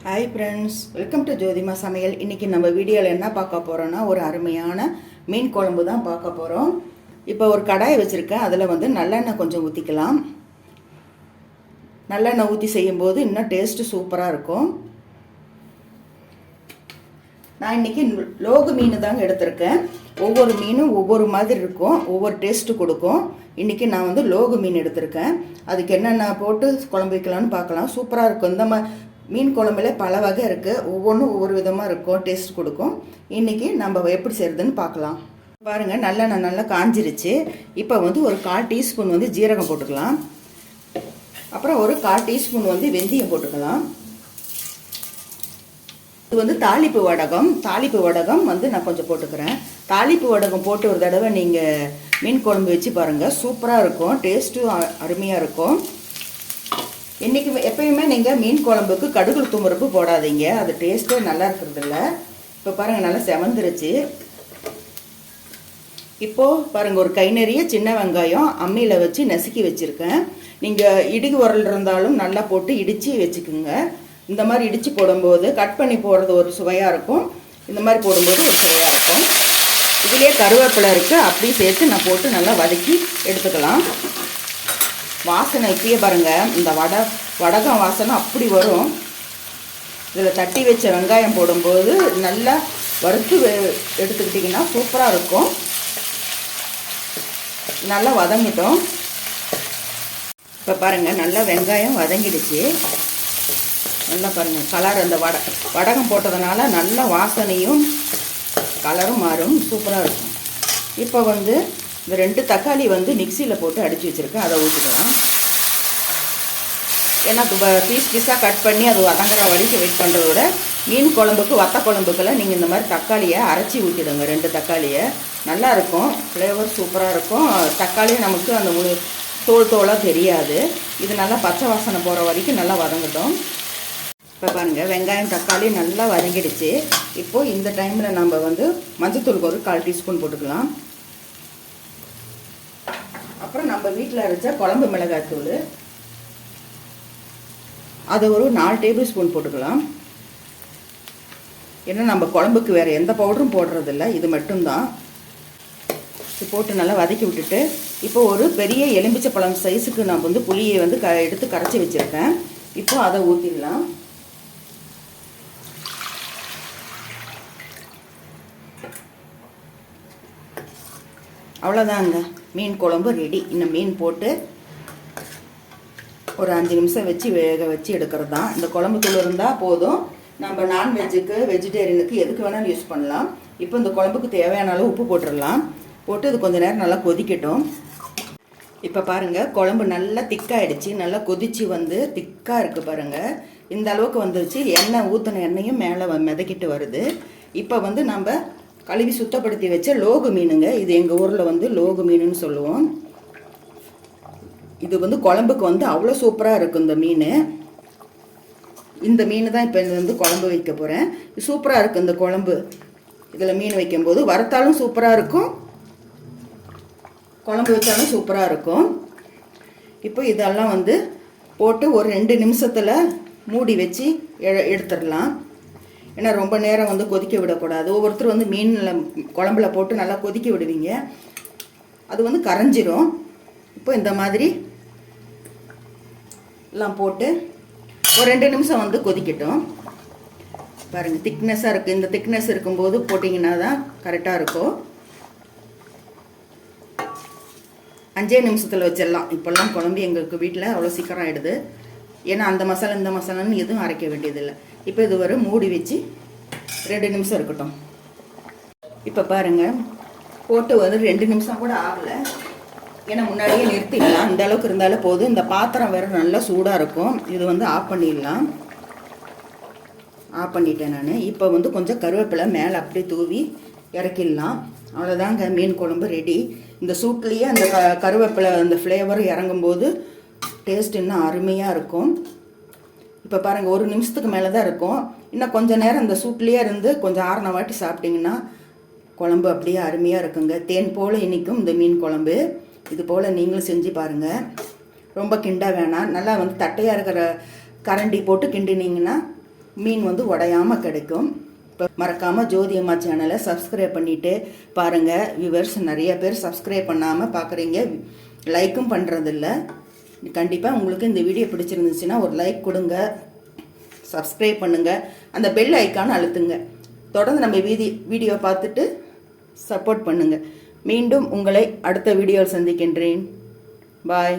Hi friends, welcome to ஜோதிமா சமையல். இன்றைக்கி நம்ம வீடியோவில் என்ன பார்க்க போகிறோன்னா, ஒரு அருமையான மீன் குழம்பு தான் பார்க்க போகிறோம். இப்போ ஒரு கடாயை வச்சுருக்கேன். அதில் வந்து நல்லெண்ணெய் கொஞ்சம் ஊற்றிக்கலாம். நல்லெண்ணெய் ஊற்றி செய்யும்போது இன்னும் டேஸ்ட்டு சூப்பராக இருக்கும். நான் இன்றைக்கி லோகு மீன் தாங்க எடுத்திருக்கேன். ஒவ்வொரு மீனும் ஒவ்வொரு மாதிரி இருக்கும், ஒவ்வொரு டேஸ்ட்டு கொடுக்கும். இன்றைக்கி நான் வந்து லோகு மீன் எடுத்திருக்கேன். அதுக்கு என்னென்ன போட்டு குழம்பு வைக்கலான்னு பார்க்கலாம். சூப்பராக இருக்கும். இந்த மீன் குழம்புல பல வகை இருக்குது, ஒவ்வொன்றும் ஒவ்வொரு விதமாக இருக்கும், டேஸ்ட் கொடுக்கும். இன்றைக்கி நம்ம எப்படி செய்கிறதுன்னு பார்க்கலாம். பாருங்கள், நல்லெண்ணெய் நல்லா காஞ்சிருச்சு. இப்போ வந்து ஒரு 1/4 டீஸ்பூன் வந்து ஜீரகம் போட்டுக்கலாம். அப்புறம் ஒரு 1/4 டீஸ்பூன் வந்து வெந்தயம் போட்டுக்கலாம். இது வந்து தாளிப்பு வடகம் வந்து நான் கொஞ்சம் போட்டுக்கிறேன். தாளிப்பு வடகம் போட்டு ஒரு தடவை நீங்கள் மீன் குழம்பு வச்சு பாருங்கள், சூப்பராக இருக்கும், டேஸ்ட்டும் அருமையாக இருக்கும். இன்றைக்கி எப்பயுமே நீங்கள் மீன் குழம்புக்கு கடுகு தும்பருப்பு போடாதீங்க, அது டேஸ்ட்டே நல்லா இருக்கிறதில்ல. இப்போ பாருங்கள், நல்லா செவந்துருச்சு. இப்போது பாருங்கள், ஒரு கை நிறைய சின்ன வெங்காயம் அம்மியில் வச்சு நசுக்கி வச்சுருக்கேன். நீங்கள் இடுகு உரல் இருந்தாலும் நல்லா போட்டு இடித்து வச்சுக்கோங்க. இந்த மாதிரி இடித்து போடும்போது கட் பண்ணி போடுறது ஒரு சுவையாக இருக்கும், இந்த மாதிரி போடும்போது ஒரு சுவையாக இருக்கும். இதுலேயே கருவேப்பிலை இருக்குது, அப்படியே சேர்த்து நான் போட்டு நல்லா வதக்கி எடுத்துக்கலாம். வாசனை இப்பயே பாருங்கள், இந்த வடகம் வாசனை அப்படி வரும். இதில் தட்டி வச்ச வெங்காயம் போடும்போது நல்லா வறுத்து எடுத்துக்கிட்டிங்கன்னா சூப்பராக இருக்கும். நல்லா வதங்கிட்டோம். இப்போ பாருங்கள், நல்லா வெங்காயம் வதங்கிடுச்சு. நல்லா பாருங்கள், கலர் அந்த வடகம் போட்டதுனால நல்ல வாசனையும் கலரும் மாறும், சூப்பராக இருக்கும். இப்போ வந்து இந்த 2 தக்காளி வந்து மிக்சியில் போட்டு அடித்து வச்சுருக்கேன், அதை ஊற்றிக்கலாம். ஏன்னா பீஸாக கட் பண்ணி அது வதங்குற வரைக்கும் வெயிட் பண்ணுறத விட மீன் குழம்புக்கு வத்த குழம்புக்கெல்லாம் நீங்கள் இந்த மாதிரி தக்காளியை அரைச்சி ஊற்றிடுங்க. 2 தக்காளியை நல்லாயிருக்கும், ஃப்ளேவர் சூப்பராக இருக்கும். தக்காளியும் நமக்கு அந்த தோலாக தெரியாது. இது நல்லா பச்சை வாசனை போகிற வரைக்கும் நல்லா வதங்கட்டும். இப்போ பாருங்கள், வெங்காயம் தக்காளி நல்லா வதங்கிடுச்சு. இப்போது இந்த டைமில் நம்ம வந்து மஞ்சத்தூளுக்கு ஒரு 1/4 டீஸ்பூன் போட்டுக்கலாம். அப்புறம் நம்ம வீட்டில் அரைச்ச குழம்பு மிளகாய்த்தூள், அது ஒரு 4 டேபிள் ஸ்பூன் போட்டுக்கலாம். ஏன்னா நம்ம குழம்புக்கு வேறு எந்த பவுடரும் போடுறதில்ல, இது மட்டும்தான். இது போட்டு நல்லா வதக்கி விட்டுட்டு, இப்போ ஒரு பெரிய எலும்பிச்சை பழம் சைஸுக்கு நான் வந்து புளியை வந்து எடுத்து கரைச்சி வச்சுருக்கேன். இப்போ அதை ஊற்றிடலாம். அவ்வளோதாங்க, மீன் குழம்பு ரெடி. இன்னும் மீன் போட்டு ஒரு 5 நிமிஷம் வச்சு வேக வச்சு எடுக்கிறது தான். இந்த குழம்பு தூள் இருந்தால் போதும். நம்ம நான்வெஜ்ஜுக்கு வெஜிடேரியனுக்கு எதுக்கு வேணாலும் யூஸ் பண்ணலாம். இப்போ இந்த குழம்புக்கு தேவையான அளவு உப்பு போட்டுடலாம். போட்டு இது கொஞ்சம் நேரம் நல்லா கொதிக்கட்டும். இப்போ பாருங்கள், குழம்பு நல்லா திக்காகிடுச்சு, நல்லா கொதிச்சு வந்து திக்காக இருக்குது பாருங்கள். இந்த அளவுக்கு வந்துருச்சு. எண்ணெய் ஊற்றின எண்ணெயும் மேலே மிதக்கிட்டு வருது. இப்போ வந்து நம்ம கழுவி சுத்தப்படுத்தி வச்ச லோகு மீனுங்க. இது எங்கள் ஊரில் வந்து லோகு மீனுன்னு சொல்லுவோம். இது வந்து குழம்புக்கு வந்து அவ்வளோ சூப்பராக இருக்கும் இந்த மீன். இந்த மீன் தான் இப்போ வந்து குழம்பு வைக்க போகிறேன். சூப்பராக இருக்குது இந்த குழம்பு. இதில் மீன் வைக்கும்போது வறுத்தாலும் சூப்பராக இருக்கும், குழம்பு வச்சாலும் சூப்பராக இருக்கும். இப்போ இதெல்லாம் வந்து போட்டு ஒரு 2 நிமிஷத்தில் மூடி வச்சு எடுத்துடலாம். ஏன்னா ரொம்ப நேரம் வந்து கொதிக்க விடக்கூடாது. ஒவ்வொருத்தர் வந்து மீனில் குழம்புல போட்டு நல்லா கொதிக்க விடுவீங்க, அது வந்து கரைஞ்சிரும். இப்போ இந்த மாதிரி எல்லாம் போட்டு ஒரு 2 நிமிஷம் வந்து கொதிக்கட்டும். பாருங்கள், திக்னஸாக இருக்குது. இந்த திக்னஸ் இருக்கும்போது போட்டிங்கன்னா தான் கரெக்டாக இருக்கும். 5 நிமிஷத்தில் வச்சிடலாம். இப்போல்லாம் குழம்பு எங்களுக்கு வீட்டில் அவ்வளோ சீக்கிரம் ஆகிடுது. ஏன்னா அந்த மசாலா இந்த மசாலான்னு எதுவும் அரைக்க வேண்டியதில்லை. இப்போ இது வரை மூடி வச்சு 2 நிமிஷம் இருக்கட்டும். இப்போ பாருங்கள், போட்டு வந்து 2 நிமிஷம் கூட ஆகலை. ஏன்னா முன்னாடியே நிறுத்திடலாம். இந்த அளவுக்கு இருந்தாலும் போதும். இந்த பாத்திரம் வேறு நல்லா சூடாக இருக்கும். இது வந்து ஆஃப் பண்ணிடலாம். ஆஃப் பண்ணிட்டேன் நான். இப்போ வந்து கொஞ்சம் கருவேப்பிலை மேலே அப்படியே தூவி இறக்கிடலாம். அவ்வளோதாங்க, மீன் குழம்பு ரெடி. இந்த சூட்லேயே அந்த கருவேப்பிலை அந்த ஃப்ளேவர் இறங்கும்போது டேஸ்ட் இன்னும் அருமையாக இருக்கும். இப்போ பாருங்கள், 1 நிமிஷத்துக்கு மேலே தான் இருக்கும். இன்னும் கொஞ்சம் நேரம் இந்த சூட்லேயே இருந்து கொஞ்சம் ஆறின வாட்டி சாப்பிட்டிங்கன்னா குழம்பு அப்படியே அருமையாக இருக்குங்க. தேன் போல் இன்றைக்கும் இந்த மீன் குழம்பு. இது போல் நீங்களும் செஞ்சு பாருங்கள். ரொம்ப கிண்ட வேணாம். நல்லா வந்து தட்டையாக இருக்கிற கரண்டி போட்டு கிண்டினீங்கன்னா மீன் வந்து உடையாமல் கிடைக்கும். இப்போ மறக்காமல் ஜோதி அம்மா சேனலை சப்ஸ்கிரைப் பண்ணிவிட்டு பாருங்கள். வியூவர்ஸ் நிறைய பேர் சப்ஸ்கிரைப் பண்ணாமல் பார்க்குறீங்க, லைக்கும் பண்ணுறதில்ல. கண்டிப்பாக உங்களுக்கு இந்த வீடியோ பிடிச்சிருந்துச்சுன்னா ஒரு லைக் கொடுங்க, சப்ஸ்கிரைப் பண்ணுங்கள், அந்த பெல் ஐக்கானை அழுத்துங்க. தொடர்ந்து நம்ம வீடியோ பார்த்துட்டு சப்போர்ட் பண்ணுங்கள். மீண்டும் உங்களை அடுத்த வீடியோவில் சந்திக்கின்றேன். பாய்.